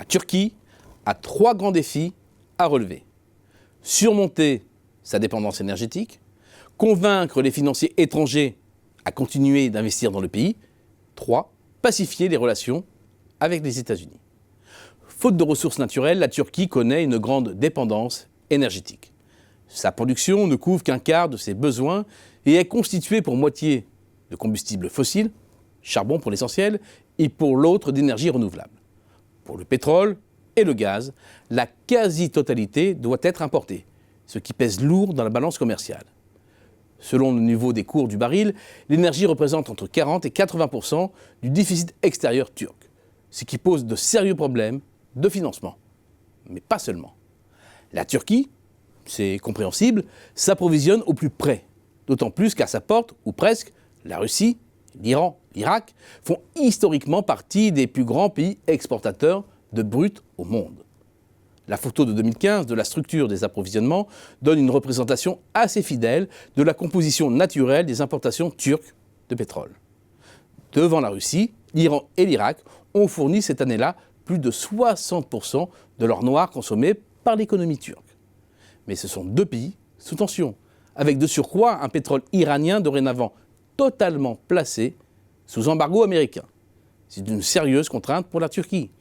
Turquie a 3 grands défis à relever. Surmonter sa dépendance énergétique, convaincre les financiers étrangers à continuer d'investir dans le pays. 3. Pacifier les relations avec les États-Unis. Faute de ressources naturelles, la Turquie connaît une grande dépendance énergétique. Sa production ne couvre qu'un quart de ses besoins et est constituée pour moitié de combustibles fossiles, charbon pour l'essentiel, et pour l'autre d'énergie renouvelable. Pour le pétrole et le gaz, la quasi-totalité doit être importée, ce qui pèse lourd dans la balance commerciale. Selon le niveau des cours du baril, l'énergie représente entre 40 et 80% du déficit extérieur turc, ce qui pose de sérieux problèmes de financement. Mais pas seulement. La Turquie, c'est compréhensible, s'approvisionne au plus près, d'autant plus qu'à sa porte, ou presque, la Russie, l'Iran, l'Irak font historiquement partie des plus grands pays exportateurs de brut au monde. La photo de 2015 de la structure des approvisionnements donne une représentation assez fidèle de la composition naturelle des importations turques de pétrole. Devant la Russie, l'Iran et l'Irak ont fourni cette année-là plus de 60% de l'or noir consommé par l'économie turque. Mais ce sont 2 pays sous tension, avec de surcroît un pétrole iranien dorénavant totalement placé sous embargo américain. C'est une sérieuse contrainte pour la Turquie.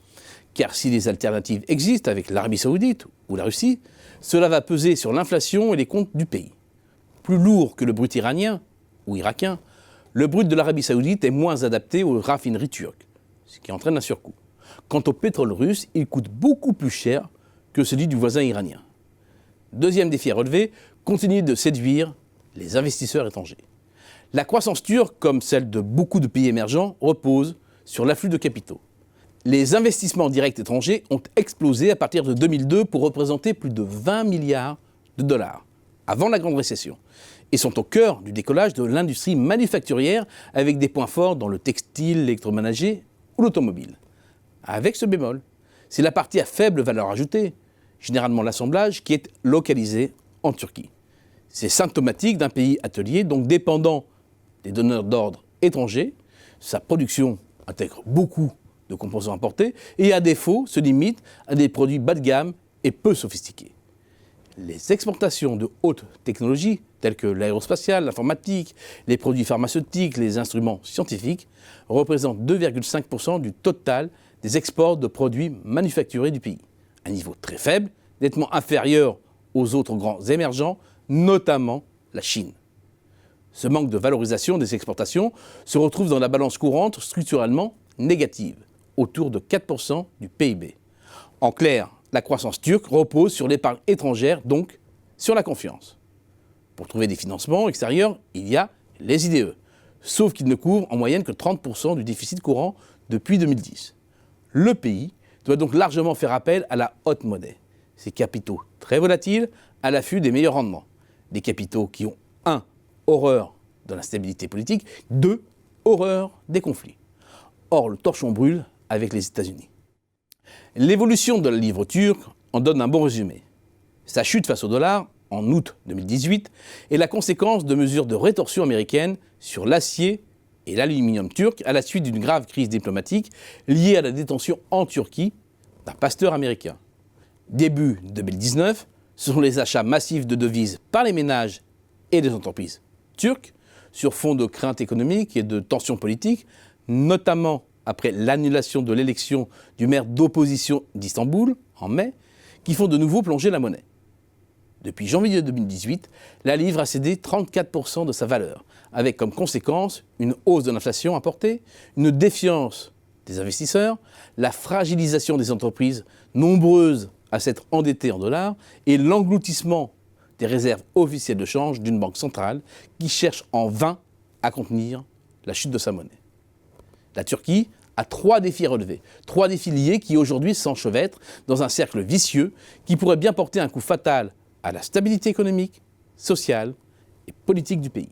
Car si les alternatives existent avec l'Arabie Saoudite ou la Russie, cela va peser sur l'inflation et les comptes du pays. Plus lourd que le brut iranien ou irakien, le brut de l'Arabie Saoudite est moins adapté aux raffineries turques, ce qui entraîne un surcoût. Quant au pétrole russe, il coûte beaucoup plus cher que celui du voisin iranien. Deuxième défi à relever, continuer de séduire les investisseurs étrangers. La croissance turque, comme celle de beaucoup de pays émergents, repose sur l'afflux de capitaux. Les investissements directs étrangers ont explosé à partir de 2002 pour représenter plus de 20 milliards de dollars, avant la grande récession, et sont au cœur du décollage de l'industrie manufacturière avec des points forts dans le textile, l'électroménager ou l'automobile. Avec ce bémol, c'est la partie à faible valeur ajoutée, généralement l'assemblage, qui est localisée en Turquie. C'est symptomatique d'un pays atelier, donc dépendant des donneurs d'ordre étrangers. Sa production intègre beaucoup de composants importés et à défaut se limite à des produits bas de gamme et peu sophistiqués. Les exportations de haute technologie, telles que l'aérospatiale, l'informatique, les produits pharmaceutiques, les instruments scientifiques, représentent 2,5% du total des exports de produits manufacturés du pays. Un niveau très faible, nettement inférieur aux autres grands émergents, notamment la Chine. Ce manque de valorisation des exportations se retrouve dans la balance courante structurellement négative, autour de 4% du PIB. En clair, la croissance turque repose sur l'épargne étrangère, donc sur la confiance. Pour trouver des financements extérieurs, il y a les IDE, sauf qu'ils ne couvrent en moyenne que 30% du déficit courant depuis 2010. Le pays doit donc largement faire appel à la haute monnaie. Ces capitaux très volatiles à l'affût des meilleurs rendements. Des capitaux qui ont 1. Horreur de l'instabilité politique, 2. Horreur des conflits. Or, le torchon brûle avec les États-Unis. L'évolution de la livre turque en donne un bon résumé. Sa chute face au dollar, en août 2018, est la conséquence de mesures de rétorsion américaines sur l'acier et l'aluminium turc à la suite d'une grave crise diplomatique liée à la détention en Turquie d'un pasteur américain. Début 2019, ce sont les achats massifs de devises par les ménages et les entreprises turques sur fond de craintes économiques et de tensions politiques, notamment après l'annulation de l'élection du maire d'opposition d'Istanbul, en mai, qui font de nouveau plonger la monnaie. Depuis janvier 2018, la livre a cédé 34% de sa valeur, avec comme conséquence une hausse de l'inflation importée, une défiance des investisseurs, la fragilisation des entreprises, nombreuses à s'être endettées en dollars, et l'engloutissement des réserves officielles de change d'une banque centrale qui cherche en vain à contenir la chute de sa monnaie. La Turquie a 3 défis à relever, 3 défis liés qui aujourd'hui s'enchevêtrent dans un cercle vicieux qui pourrait bien porter un coup fatal à la stabilité économique, sociale et politique du pays.